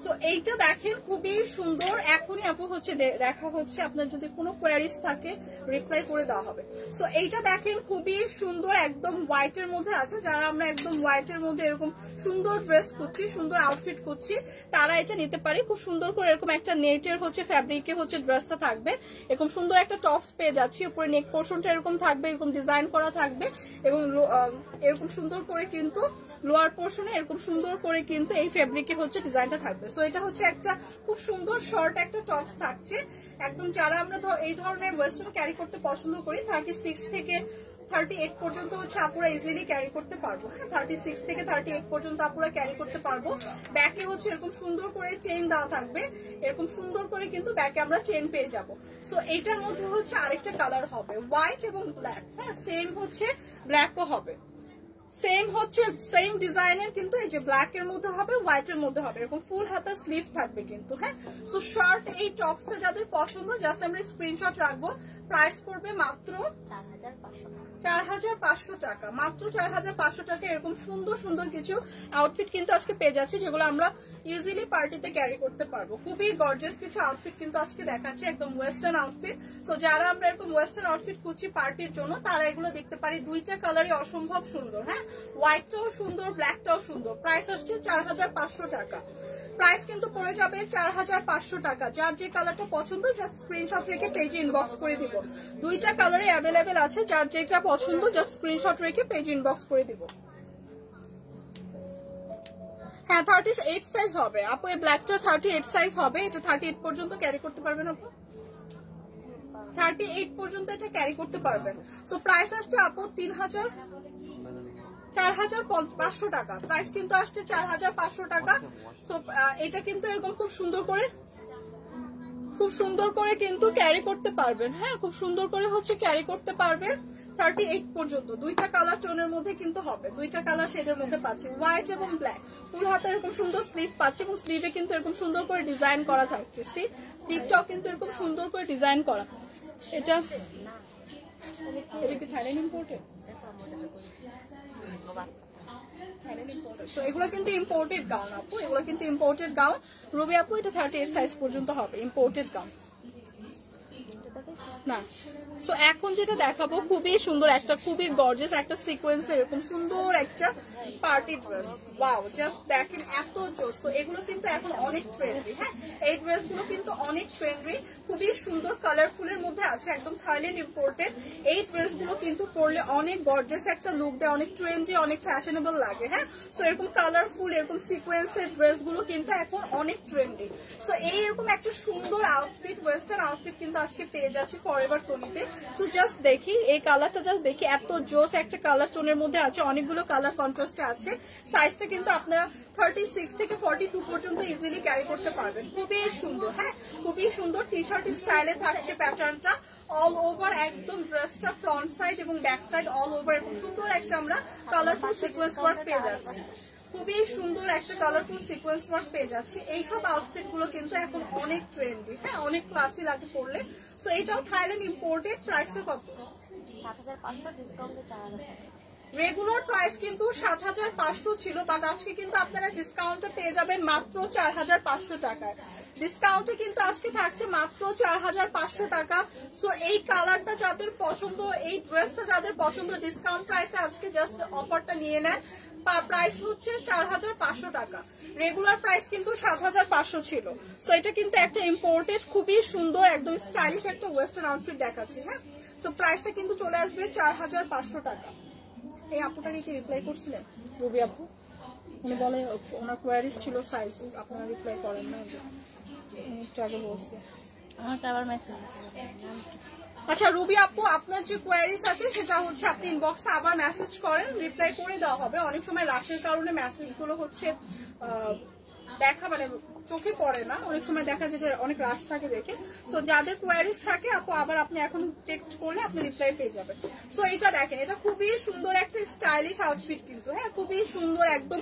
সো এইটা দেখেন খুবই সুন্দর, এখনই আপু হচ্ছে দেখা হচ্ছে, আপনার যদি কোনো কোয়ারিজ থাকে রিপ্লাই করে দেওয়া হবে। সো এইটা দেখেন খুবই সুন্দর, একদম হোয়াইট এর মধ্যে আছে। যারা আমরা একদম হোয়াইট এর মধ্যে এরকম সুন্দর ড্রেস করছি, সুন্দর আউটফিট করছি, তারা এটা নিতে পারে। খুব সুন্দর করে এরকম একটা নেটের হচ্ছে ফ্যাব্রিকে হচ্ছে ড্রেসটা থাকবে, এরকম সুন্দর একটা টপস পেয়ে যাচ্ছি। উপরে নেক পোর্শনটা এরকম থাকবে, এরকম ডিজাইন করা থাকবে, এবং এরকম সুন্দর করে কিন্তু লোয়ার পোর্শনে এরকম সুন্দর করে কিন্তু এই ফেব্রিকে হচ্ছে ডিজাইনটা থাকবে। সো এটা হচ্ছে একটা খুব সুন্দর শর্ট একটা টপস থাকছে, একদম যারা আমরা এই ধরনের ওয়েস্টার্ন ক্যারি করতে পছন্দ করি 36 থেকে 38 পর্যন্ত হচ্ছে আপুরা ইজিলি ক্যারি করতে পারবো। হ্যাঁ, 36 থেকে 38 পর্যন্ত আপুরা ক্যারি করতে পারবো। ব্যাকে হচ্ছে এরকম সুন্দর করে চেইন দেওয়া থাকবে, এরকম সুন্দর করে কিন্তু ব্যাকে আমরা চেইন পেয়ে যাব। সো এইটার মধ্যে হচ্ছে আরেকটা কালার হবে হোয়াইট এবং ব্ল্যাক। হ্যাঁ, সেম হচ্ছে ব্ল্যাকও হবে, সেম হচ্ছে সেম ডিজাইনের, কিন্তু এই যে ব্ল্যাক এর মধ্যে হবে, হোয়াইট এর মধ্যে হবে, এরকম ফুল হাতা স্লিভ থাকবে কিন্তু। হ্যাঁ, সো শর্ট এই টপসে যাদের পছন্দ জাস্ট আমরা স্ক্রিনশট রাখবো। প্রাইস পড়বে মাত্র 4500 টাকা, মাত্র 4500 টাকা। এরকম সুন্দর সুন্দর কিছু আউটফিট কিন্তু আজকে পেয়ে যাচ্ছে, যেগুলো আমরা ইজিলি পার্টিতে ক্যারি করতে পারবো। খুবই গর্জিয়াস কিছু আউটফিট কিন্তু আজকে দেখাচ্ছি, একদম ওয়েস্টার্ন আউটফিট। সো যারা আমরা এরকম ওয়েস্টার্ন আউটফিট খুঁজছি পার্টির জন্য, তারা এগুলো দেখতে পারি। দুইটা কালারই অসম্ভব সুন্দর। হ্যাঁ, হোয়াইটটাও সুন্দর, ব্ল্যাকটাও সুন্দর। প্রাইস আসছে 4500 টাকা। প্রাইস কিন্তু পড়ে যাবে 4500 টাকা। যার যে কালারটা পছন্দ জাস্ট স্ক্রিনশট রেখে পেজে ইনবক্স করে দিব। দুইটা কালারে অ্যাভেলেবেল আছে, যার যেটা পছন্দ জাস্ট স্ক্রিনশট রেখে পেজে ইনবক্স করে দিব। হ্যাঁ, 38 সাইজ হবে আপু, এই ব্ল্যাকটা 38 সাইজ হবে। এটা 38 পর্যন্ত ক্যারি করতে পারবেন আপু, 38 পর্যন্ত এটা ক্যারি করতে পারবেন। সো প্রাইস আসছে আপু 4500 টাকা। প্রাইস কিন্তু আসছে 4500 টাকা। সো এটা কিন্তু এরকম খুব সুন্দর করে কিন্তু ক্যারি করতে পারবেন। হ্যাঁ, খুব সুন্দর করে হচ্ছে ক্যারি করতে পারবেন 38 পর্যন্ত। দুইটা কালার টোনের মধ্যে কিন্তু হবে, দুইটা কালার শেডের মধ্যে পাচ্ছি, হোয়াইট এবং ব্ল্যাক। ফুল হাতে এরকম সুন্দর স্লিভ পাচ্ছি, এবং স্লিভে কিন্তু এরকম সুন্দর করে ডিজাইন করা থাকছে। স্লিভটাও কিন্তু এরকম সুন্দর করে ডিজাইন করা। এটা কি থাইল্যান্ড ইম্পোর্টেড? এগুলো কিন্তু ইম্পোর্টেড গাউন আপু, এগুলো কিন্তু ইম্পোর্টেড গাউন। রবি আপু এটা 38 সাইজ পর্যন্ত হবে, ইম্পোর্টেড গাউন না। সো এখন যেটা দেখাবো খুবই সুন্দর একটা, খুবই গর্জিয়াস একটা সিকোয়েন্স, এরকম সুন্দর একটা পার্টি ড্রেস। ওয়াও, জাস্ট দেখেন এত জোস। তো এগুলো কিন্তু এখন অনেক ট্রেন্ডি। হ্যাঁ, এই ড্রেসগুলো কিন্তু অনেক ট্রেন্ডি, খুবই সুন্দর কালারফুলের মধ্যে আছে, একদম থাইল্যান্ড ইম্পোর্টেড। এই ড্রেসগুলো কিন্তু পরলে অনেক গর্জিয়াস একটা লুক দেয়, অনেক ট্রেন্ডি, অনেক ফ্যাশনেবল লাগে। হ্যাঁ, সো এরকম কালারফুল এরকম সিকোয়েন্সের ড্রেসগুলো কিন্তু এখন অনেক ট্রেন্ডি। সো এইরকম একটা সুন্দর আউটফিট, ওয়েস্টার্ন আউটফিট কিন্তু আজকে পেয়ে যাচ্ছে ফরএভার তনিতে। সো জাস্ট দেখি এই কালারটা, জাস্ট দেখি এত জোস একটা কালার টোনের মধ্যে আছে, অনেকগুলো কালার কন্ট্রাস্টে আছে। সাইজটা কিন্তু আপনারা 36 থেকে 42 পর্যন্ত ইজিলি ক্যারি করতে পারবেন। খুবই সুন্দর, হ্যাঁ খুবই সুন্দর টি শার্ট স্টাইলে থাকছে প্যাটার্নটা। অল ওভার একদম ড্রেসটা ফ্রন্ট সাইড এবং ব্যাক সাইড অল ওভার খুব সুন্দর একটা আমরা কালারফুল সিকোয়েন্স ওয়ার্ক পেয়ে যাচ্ছি। খুবই সুন্দর একটা কালারফুল সিকোয়েন্স ওয়ার্ক পেয়ে যাচ্ছি। এইসব আউটফিট গুলো কিন্তু এখন অনেক ট্রেন্ডি, হ্যাঁ অনেক ক্লাসি লাগে পরলে। সো এটাও থাইল্যান্ড ইম্পোর্টেড। প্রাইসটা কত? 7500 ডিসকাউন্টে 4000। রেগুলার প্রাইস কিন্তু 7500 ছিল, বাট আজকে কিন্তু আপনারা ডিসকাউন্টে পেয়ে যাবেন মাত্র 4500 টাকায়। ডিসকাউন্টে কিন্তু আজকে থাকছে মাত্র 4500 টাকা। সো এই কালারটা যাদের পছন্দ, এই ড্রেসটা যাদের পছন্দ, ডিসকাউন্ট প্রাইসে আজকে জাস্ট অফারটা নিয়ে নেন। প্রাইস হচ্ছে 4500 টাকা। রেগুলার প্রাইস কিন্তু 7500 ছিল। সো এটা কিন্তু একটা ইম্পোর্টেড খুবই সুন্দর একদম স্টাইলিশ একটা ওয়েস্টার্ন আউটফিট দেখাচ্ছি, হ্যাঁ। সো প্রাইসটা কিন্তু চলে আসবে 4500 টাকা। এই আপুটাকে কি রিপ্লাই করছিলেন? রবি আপু, উনি বলে ওনার কোয়ারিজ ছিল সাইজ, আপনারা রিপ্লাই করেন না, একটু আগে বলছি। আমাকে আবার মেসেজ। আচ্ছা রুবি আপু, আপনার যে কোয়ারিজ আছে সেটা হচ্ছে আপনি ইনবক্সে আবার মেসেজ করেন, রিপ্লাই করে দেওয়া হবে। অনেক সময় রাশের কারণে মেসেজগুলো হচ্ছে দেখা মানে চোখে পড়ে না, অনেক সময় দেখা যায় যে অনেক রাশ থাকে দেখে। সো যাদের কোয়ারিজ থাকে আপু আবার আপনি এখন টেক্সট করলে আপনি রিপ্লাই পেয়ে যাবেন। সো এটা দেখেন, এটা খুবই সুন্দর একটা স্টাইলিশ আউটফিট কিন্তু, হ্যাঁ খুবই সুন্দর একদম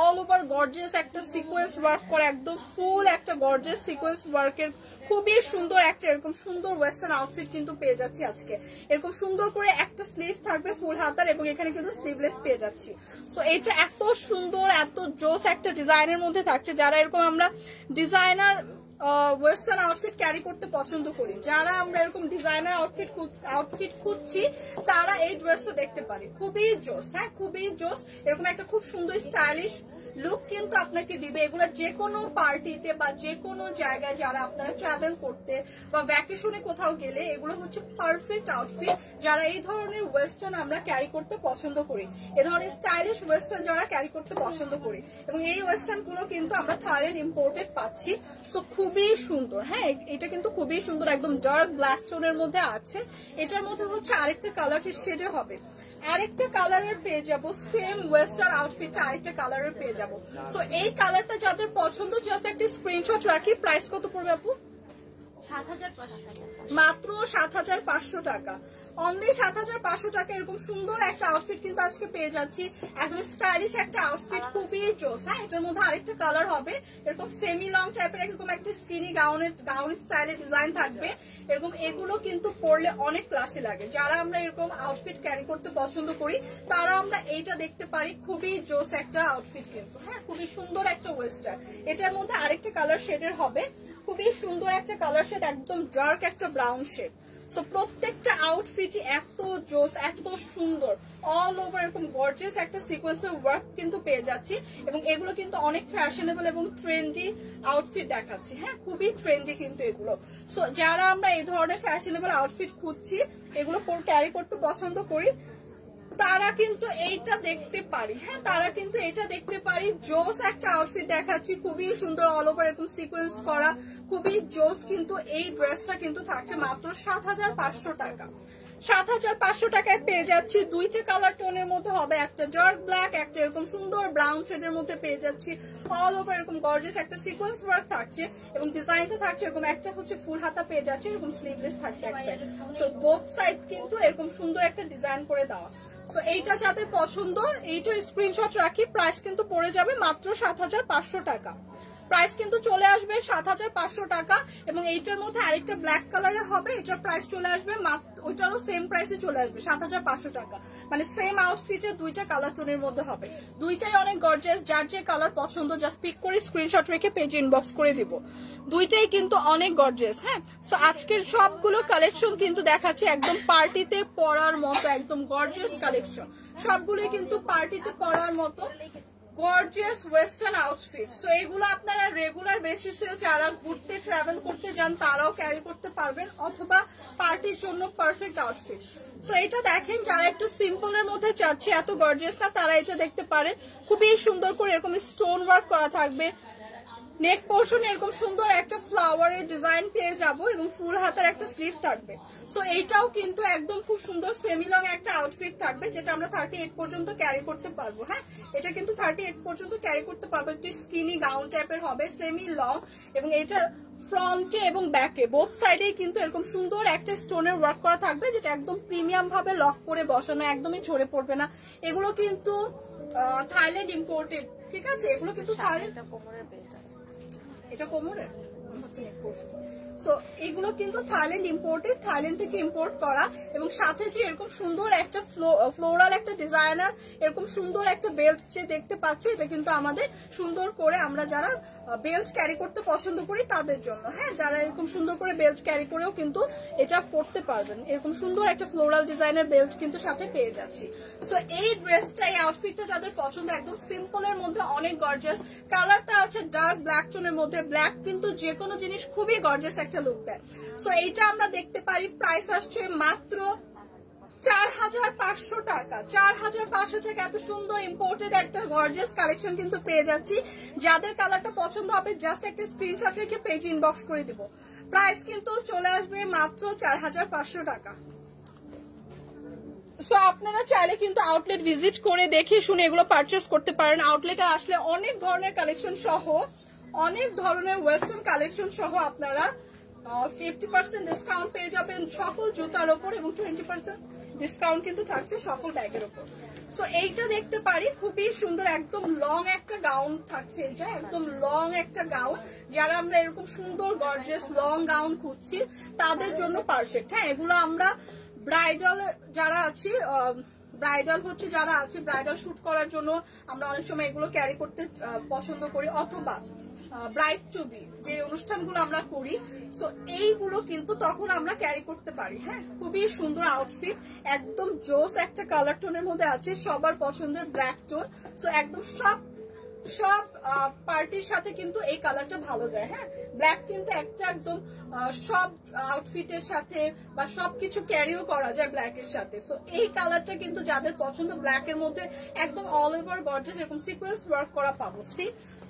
অল ওভার গর্জিয়াস একটা সিকোয়েন্স ওয়ার্ক করে, একদম ফুল একটা গর্জিয়াস সিকোয়েন্স ওয়ার্কের খুবই সুন্দর একটা এরকম সুন্দর ওয়েস্টার্ন আউটফিট কিন্তু পেয়ে যাচ্ছি আজকে। এরকম সুন্দর করে একটা স্লিভ থাকবে ফুল হাতার এবং এখানে কিন্তু স্লিভলেস পেয়ে যাচ্ছি। সো এটা এত সুন্দর এত জোস একটা ডিজাইনের মধ্যে থাকছে। যারা এরকম আমরা ডিজাইনার ওয়েস্টার্ন আউটফিট ক্যারি করতে পছন্দ করি, যারা আমরা এরকম ডিজাইনার আউটফিট খুঁজছি, তারা এই ড্রেসটা দেখতে পারি। খুবই জোস, হ্যাঁ খুবই জোস। এরকম একটা খুব সুন্দর স্টাইলিশ লুক কিন্তু আপনাকে দিবে। এগুলো যে কোনো পার্টিতে বা যে কোনো জায়গায় যারা আপনারা ট্রাভেল করতে বা ভ্যাকেশনে কোথাও গেলে এগুলো হচ্ছে পারফেক্ট আউটফিট। যারা এই ধরনের ওয়েস্টার্ন আমরা ক্যারি করতে পছন্দ করি, এ ধরনের স্টাইলিশ ওয়েস্টার্ন যারা ক্যারি করতে পছন্দ করি, এবং এই ওয়েস্টার্ন গুলো কিন্তু আমরা থাইল্যান্ড ইম্পোর্টেড পাচ্ছি। সো খুবই সুন্দর, হ্যাঁ এটা কিন্তু খুবই সুন্দর, একদম ডার্ক ব্ল্যাক টোনের মধ্যে আছে। এটার মধ্যে হচ্ছে আরেকটা কালার শেডে হবে, আরেকটা কালারের পেয়ে যাবো সেম ওয়েস্টার্ন আউটফিট, আরেকটা কালারের পেয়ে যাবো। সো এই কালারটা যাদের পছন্দ জাস্ট একটা স্ক্রিনশট রাখি। প্রাইস কত পড়বে আপু? 7500 টাকা। মাত্র 7500 টাকা, অনলি 7500 টাকা। এরকম সুন্দর একটা আউটফিট কিন্তু আজকে পেয়ে যাচ্ছি, একদম স্টাইলিশ একটা আউটফিট, খুবই জোস। হ্যাঁ এটার মধ্যে আরেকটা কালার হবে, এরকম সেমি লং টাইপের এরকম একটা স্কিনি গাউন স্টাইলের ডিজাইন থাকবে। এরকম এগুলো কিন্তু পরলে অনেক ক্লাসি লাগে। যারা আমরা এরকম আউটফিট ক্যারি করতে পছন্দ করি তারা আমরা এইটা দেখতে পারি, খুবই জোস একটা আউটফিট কিন্তু, হ্যাঁ খুবই সুন্দর একটা ওয়েস্টার্ন। এটার মধ্যে আরেকটা কালার শেডের হবে, খুবই সুন্দর একটা কালার শেড, একদম ডার্ক একটা ব্রাউন শেড। সো প্রত্যেকটা আউটফিটই এত জোস এত সুন্দর, অল ওভার এরকম গর্জিয়াস একটা সিকোয়েন্সের ওয়ার্ক কিন্তু পেয়ে যাচ্ছি। এবং এগুলো কিন্তু অনেক ফ্যাশনেবল এবং ট্রেন্ডি আউটফিট দেখাচ্ছি, হ্যাঁ খুবই ট্রেন্ডি কিন্তু এগুলো। সো যারা আমরা এই ধরনের ফ্যাশনেবল আউটফিট খুঁজছি, এগুলো ক্যারি করতে পছন্দ করি, তারা কিন্তু এইটা দেখতে পারি, হ্যাঁ তারা কিন্তু এটা দেখতে পারি। জোস একটা আউটফিট দেখাচ্ছি, খুবই সুন্দর অল ওভার এরকম সিকোয়েন্স করা, খুবই জোস কিন্তু এই ড্রেসটা কিন্তু থাকছে মাত্র 7500 টাকা। 7500 টাকায় পেয়ে যাচ্ছি। দুইটা কালার টোনের মধ্যে হবে, একটা ডার্ক ব্ল্যাক, একটা এরকম সুন্দর ব্রাউন শেডের মধ্যে পেয়ে যাচ্ছি। অল ওভার এরকম গর্জিয়াস একটা সিকোয়েন্স ওয়ার্ক থাকছে এবং ডিজাইনটা থাকছে এরকম, একটা হচ্ছে ফুল হাতা পেয়ে যাচ্ছে, এরকম স্লিভলেস থাকছে এক সাইড। সো বোথ সাইড কিন্তু এরকম সুন্দর একটা ডিজাইন করে দেওয়া। সো এইটা যাদের পছন্দ এইটার স্ক্রিনশট রাখি। প্রাইস কিন্তু পড়ে যাবে মাত্র 7500 টাকা। প্রাইস কিন্তু চলে আসবে 7500 টাকা। এবং এইটার মধ্যে আরেকটা ব্ল্যাক কালারের হবে, এটার প্রাইস চলে আসবে ওইটারও সেম প্রাইসে চলে আসবে 7500 টাকা। মানে সেম আউটফিটে দুইটা কালার টোনের মধ্যে হবে, দুইটাই অনেক গর্জিয়াস। যার যে কালার পছন্দ জাস্ট পিক করে স্ক্রিনশট রেখে পেজে ইনবক্স করে দিব। দুইটাই কিন্তু অনেক গর্জিয়াস, হ্যাঁ। সো আজকের সবগুলো কালেকশন কিন্তু দেখাচ্ছি একদম পার্টিতে পরার মতো, একদম গর্জিয়াস কালেকশন, সবগুলোই কিন্তু পার্টিতে পরার মতো গর্জিয়াস ওয়েস্টার্ন আউটফিট। সো এগুলো আপনারা রেগুলার বেসিসে যারা ঘুরতে ট্রাভেল করতে যান তারাও ক্যারি করতে পারবেন, অথবা পার্টির জন্য পারফেক্ট আউটফিট। সো এটা দেখেন, যারা একটু সিম্পলের মধ্যে চাচ্ছে, এত গর্জিয়াস না, তারা এটা দেখতে পারেন। খুবই সুন্দর করে এরকম স্টোন ওয়ার্ক করা থাকবে, নেক পোর্শন এরকম সুন্দর একটা ফ্লাওয়ারের ডিজাইন পেয়ে যাব এবং ফুল হাতার একটা স্লিভ থাকবে। সো এইটাও কিন্তু একদম খুব সুন্দর সেমি লং একটা আউটফিট থাকবে, যেটা আমরা 38 পর্যন্ত ক্যারি করতে পারবো। হ্যাঁ, এটা কিন্তু 38 পর্যন্ত ক্যারি করতে পারবো। একটু স্কিনি গাউন টাইপের হবে, সেমি লং, এবং এটার ফ্রন্টে এবং ব্যাকে বোথ সাইডেই কিন্তু এরকম সুন্দর একটা স্টোনের ওয়ার্ক করা থাকবে, যেটা একদম প্রিমিয়াম ভাবে লক করে বসানো, একদমই ঝরে পড়বে না। এগুলো কিন্তু থাইল্যান্ড ইম্পোর্টেড, ঠিক আছে? এগুলো কিন্তু থাইল্যান্ড। কোমরের বেল্ট আছে, এটা কোমরের। সো এগুলো কিন্তু থাইল্যান্ড ইম্পোর্টেড, থাইল্যান্ড থেকে ইম্পোর্ট করা, এবং সাথে যে এরকম সুন্দর একটা ফ্লোরাল একটা ডিজাইনার এরকম সুন্দর একটা বেল্ট যে দেখতে পাচ্ছি, এটা কিন্তু আমাদের সুন্দর করে আমরা যারা বেল্ট ক্যারি করতে পছন্দ করি তাদের জন্য। হ্যাঁ, যারা এরকম সুন্দর করে বেল্ট ক্যারি করেও কিন্তু এটা পরতে পারবেন। এরকম সুন্দর একটা ফ্লোরাল ডিজাইনের বেল্ট কিন্তু সাথে পেয়ে যাচ্ছি। সো এই ড্রেসটা, এই আউটফিটটা যাদের পছন্দ, একদম সিম্পলের মধ্যে অনেক গর্জিয়াস, কালারটা আছে ডার্ক ব্ল্যাক টোনের মধ্যে। ব্ল্যাক কিন্তু যে কোনো জিনিস খুবই গর্জিয়াস একটা লুক দেয়। সো এইটা আমরা দেখতে পারি, প্রাইস আসছে মাত্র 4500 টাকা। 4500 টাকা এত সুন্দর ইম্পোর্টেড একটা গর্জিয়াস কালেকশন কিন্তু পেয়ে যাচ্ছি। যাদের কালারটা পছন্দ হবে জাস্ট একটা স্ক্রিনশট রেখে পেজ ইনবক্স করে দিব। প্রাইস কিন্তু চলে আসবে মাত্র 4500 টাকা। সো আপনারা চাইলে কিন্তু আউটলেট ভিজিট করে দেখে শুনে এগুলো পারচেস করতে পারেন। আউটলেটে আসলে অনেক ধরনের কালেকশন সহ, অনেক ধরনের ওয়েস্টার্ন কালেকশন সহ আপনারা 50% ডিসকাউন্ট পেয়ে যাবেন সকল জুতার ওপর, এবং 20% ডিসকাউন্ট কিন্তু থাকছে সকল ব্যাগের ওপর। সো এইটা দেখতে পারি, খুবই সুন্দর একদম লং একটা গাউন থাকছে। এটা একদম লং একটা গাউন, যারা আমরা এরকম সুন্দর গর্জিয়াস লং গাউন খুঁজছি তাদের জন্য পারফেক্ট। হ্যাঁ, এগুলো আমরা ব্রাইডাল যারা আছি, ব্রাইডাল হচ্ছে যারা আছে ব্রাইডাল শুট করার জন্য আমরা অনেক সময় এগুলো ক্যারি করতে পছন্দ করি, অথবা ব্রাইড টু বি যে অনুষ্ঠানগুলো আমরা করি, সো এইগুলো কিন্তু তখন আমরা ক্যারি করতে পারি। হ্যাঁ, খুবই সুন্দর আউটফিট, একদম জোস একটা কালার টোনের মধ্যে আছে, সবার পছন্দের ব্ল্যাক টোন। সো একদম সব পার্টির সাথে কিন্তু এই কালারটা ভালো যায়। হ্যাঁ, ব্ল্যাক কিন্তু একটা একদম সব আউটফিটের সাথে বা সবকিছু ক্যারিও করা যায় ব্ল্যাকের সাথে। সো এই কালারটা কিন্তু যাদের পছন্দ, ব্ল্যাকের মধ্যে একদম অল ওভার গর্জিয়াস এরকম সিকোয়েন্স ওয়ার্ক করা পাবো।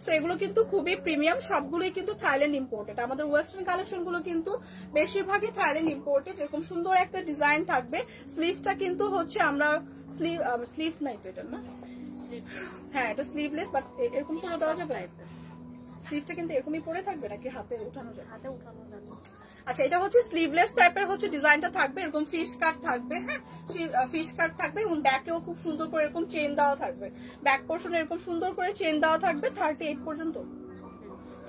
সো এগুলো কিন্তু খুবই প্রিমিয়াম, সবগুলোই কিন্তু থাইল্যান্ড ইম্পোর্টেড। আমাদের ওয়েস্টার্ন কালেকশন গুলো কিন্তু বেশিরভাগই থাইল্যান্ড ইম্পোর্টেড। এরকম সুন্দর একটা ডিজাইন থাকবে। স্লিভটা কিন্তু হচ্ছে আমরা স্লিভ নাই তো এটা না, হ্যাঁ এটা স্লিভলেস, বাট এরকম করে দেওয়া যাবে। স্লিভটা কিন্তু এরকমই পরে থাকবে নাকি হাতে উঠানো যাবে? হাতে উঠানো যাবে। আচ্ছা, এটা হচ্ছে স্লিভলেস টাইপের হচ্ছে ডিজাইনটা থাকবে, এরকম ফিশ কাট থাকবে। হ্যাঁ, ফিশ কাট থাকবে, এবং ব্যাকেও খুব সুন্দর করে এরকম চেন দেওয়া থাকবে। ব্যাক পোর্শনে এরকম সুন্দর করে চেন দেওয়া থাকবে 38 পর্যন্ত।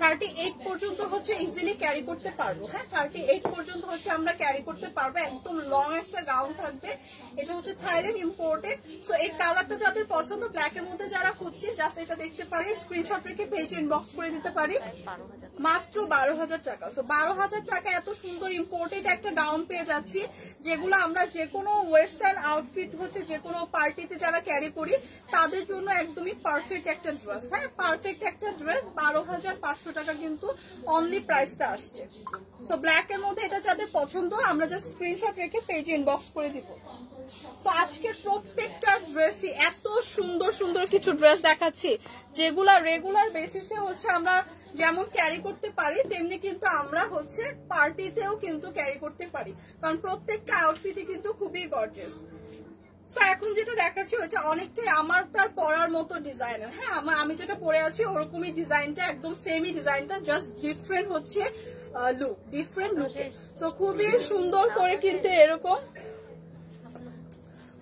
38 পর্যন্ত হচ্ছে ইজিলি ক্যারি করতে পারবো। হ্যাঁ, 38 পর্যন্ত হচ্ছে আমরা ক্যারি করতে পারবো। একদম লং একটা গাউন থাকবে, এটা হচ্ছে থাইল্যান্ড ইম্পোর্টেড। সো এই কালারটা যাদের পছন্দ, ব্ল্যাকের মধ্যে যারা খুঁজছে জাস্ট এটা দেখতে পারি, স্ক্রিনশট রেখে পেজ ইনবক্স করে দিতে পারি। মাত্র 12,000 টাকা। সো 12,000 টাকা এত সুন্দর ইম্পোর্টেড একটা গাউন পেয়ে যাচ্ছি, যেগুলো আমরা যে কোনো ওয়েস্টার্ন আউটফিট হচ্ছে যে কোনো পার্টিতে যারা ক্যারি করি তাদের জন্য একদমই পারফেক্ট একটা ড্রেস। হ্যাঁ, পারফেক্ট একটা ড্রেস। 12,500 টাকা কিন্তু অনলি প্রাইসটা আসছে। সো ব্ল্যাক এর মধ্যে এটা যাদের পছন্দ, আমরা জাস্ট স্ক্রিনশট রেখে পেজে ইনবক্স করে দিব। সো আজকের প্রত্যেকটা ড্রেসই এত সুন্দর সুন্দর কিছু ড্রেস দেখাচ্ছি, যেগুলা রেগুলার বেসিসে হচ্ছে আমরা যেমন ক্যারি করতে পারি, তেমনি কিন্তু আমরা হচ্ছে পার্টিতেও কিন্তু ক্যারি করতে পারি, কারণ প্রত্যেকটা আউটফিটই কিন্তু খুবই গর্জিয়াস। সো এখন যেটা দেখাচ্ছি ওইটা অনেকটাই আমারটার পরার মতো ডিজাইনের। হ্যাঁ, আমি যেটা পরে আছি ওরকমই ডিজাইনটা, একদম সেমই ডিজাইনটা, জাস্ট ডিফারেন্ট হচ্ছে লুক, ডিফারেন্ট লুকে। সো খুবই সুন্দর করে কিন্তু এরকম,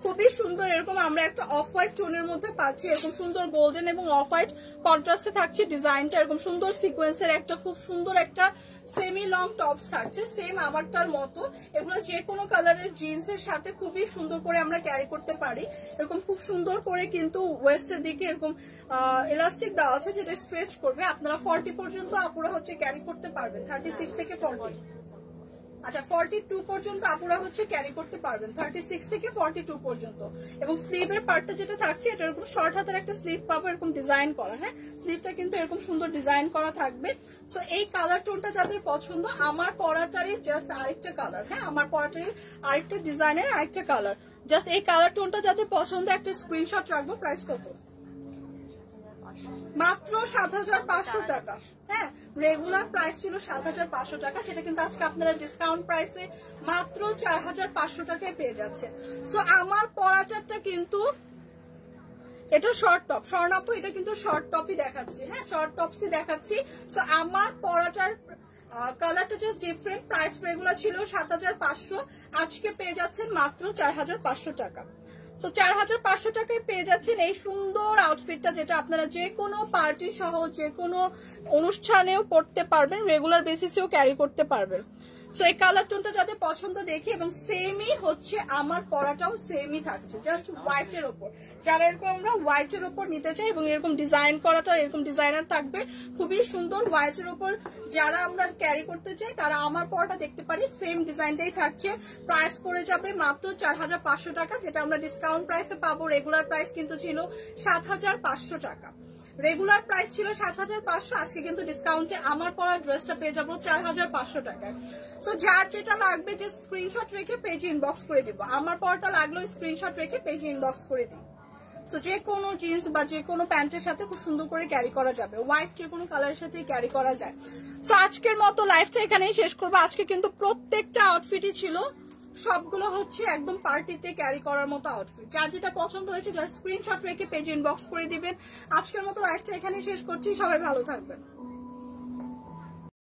খুবই সুন্দর এরকম আমরা একটা অফ হোয়াইট টোনের মধ্যে পাচ্ছি। এরকম সুন্দর গোল্ডেন এবং অফ হোয়াইট কন্ট্রাস্টে থাকছে ডিজাইনটা। এরকম সুন্দর সিকোয়েন্সের একটা খুব সুন্দর একটা সেমি লং টপস থাকছে, সেম আমারটার মতো। এগুলো যে কোনো কালারের জিন্সের সাথে খুবই সুন্দর করে আমরা ক্যারি করতে পারি। এরকম খুব সুন্দর করে কিন্তু ওয়েস্টের দিকে এরকম এলাস্টিক দেওয়া আছে, যেটা স্ট্রেচ করবে। আপনারা 40 পর্যন্ত আপুরা হচ্ছে ক্যারি করতে পারবেন, 36 থেকে 40। আচ্ছা, 42 পর্যন্ত আপুরা হচ্ছে ক্যারি করতে পারবেন, 36 থেকে 42 পর্যন্ত। এবং স্লিভের পার্টটা যেটা থাকছে, এটা এরকম শর্ট হাতের একটা স্লিভ পাবো, এরকম ডিজাইন করা। হ্যাঁ, স্লিভটা কিন্তু এরকম সুন্দর ডিজাইন করা থাকবে। সো এই কালার টোনটা যাদের পছন্দ, আমার পরাটারই জাস্ট আরেকটা কালার। হ্যাঁ, আমার পরাটারই আরেকটা ডিজাইনের আরেকটা কালার। জাস্ট এই কালার টোনটা যাদের পছন্দ একটা স্ক্রিনশট রাখবো। প্রাইস কত? মাত্র 7,500 টাকা। হ্যাঁ, রেগুলার প্রাইস ছিল 7,500 টাকা, সেটা কিন্তু আজকে আপনারা ডিসকাউন্ট প্রাইসে মাত্র 4,500 টাকায় পেয়ে যাচ্ছে। সো আমার পরাটারটা কিন্তু এটা শর্ট টপ, স্বর্ণাপু এটা কিন্তু শর্ট টপই দেখাচ্ছি। হ্যাঁ, শর্ট টপসই দেখাচ্ছি। সো আমার পরাটার কালারটা জাস্ট ডিফারেন্ট। প্রাইস রেগুলার ছিল 7,500, আজকে পেয়ে যাচ্ছেন মাত্র 4,500 টাকা। সো 4,500 টাকায় পেয়ে যাচ্ছেন এই সুন্দর আউটফিটটা, যেটা আপনারা যে কোনো পার্টি সহ যে কোনো অনুষ্ঠানেও পরতে পারবেন, রেগুলার বেসিসেও ক্যারি করতে পারবেন। সো এই কালার টোনটা যাদের পছন্দ দেখি, এবং সেমই হচ্ছে আমার পরাটাও সেমই থাকছে, জাস্ট হোয়াইটের ওপর। যারা এরকম আমরা হোয়াইটের ওপর নিতে চাই এবং এরকম ডিজাইন করাটা এরকম ডিজাইনার থাকবে, খুবই সুন্দর হোয়াইটের ওপর যারা আমরা ক্যারি করতে চাই তারা আমার পরাটা দেখতে পারি। সেম ডিজাইনটাই থাকছে, প্রাইস পড়ে যাবে মাত্র 4,500 টাকা, যেটা আমরা ডিসকাউন্ট প্রাইসে পাবো। রেগুলার প্রাইস কিন্তু ছিল 7,500 টাকা। রেগুলার প্রাইস ছিল 7,500, আজকে কিন্তু ডিসকাউন্টে আমার পরা ড্রেসটা পেয়ে যাবো 4,500 টাকায়। সো যার যেটা লাগবে যে স্ক্রিনশট রেখে পেজে ইনবক্স করে দিব। আমার পরাটা লাগলো, স্ক্রিনশট রেখে পেজে ইনবক্স করে দিই। সো যে কোনো জিন্স বা যে কোনো প্যান্টের সাথে খুব সুন্দর করে ক্যারি করা যাবে, হোয়াইট যে কোনো কালারের সাথে ক্যারি করা যায়। সো আজকের মতো লাইফটা এখানেই শেষ করবো। আজকে কিন্তু প্রত্যেকটা আউটফিটই ছিল, সবগুলো হচ্ছে একদম পার্টিতে ক্যারি করার মতো আউটফিট। যার যেটা পছন্দ হয়েছে জাস্ট স্ক্রিনশট রেখে পেজে ইনবক্স করে দিবেন। আজকের মতো লাইফটা এখানেই শেষ করছি, সবাই ভালো থাকবেন।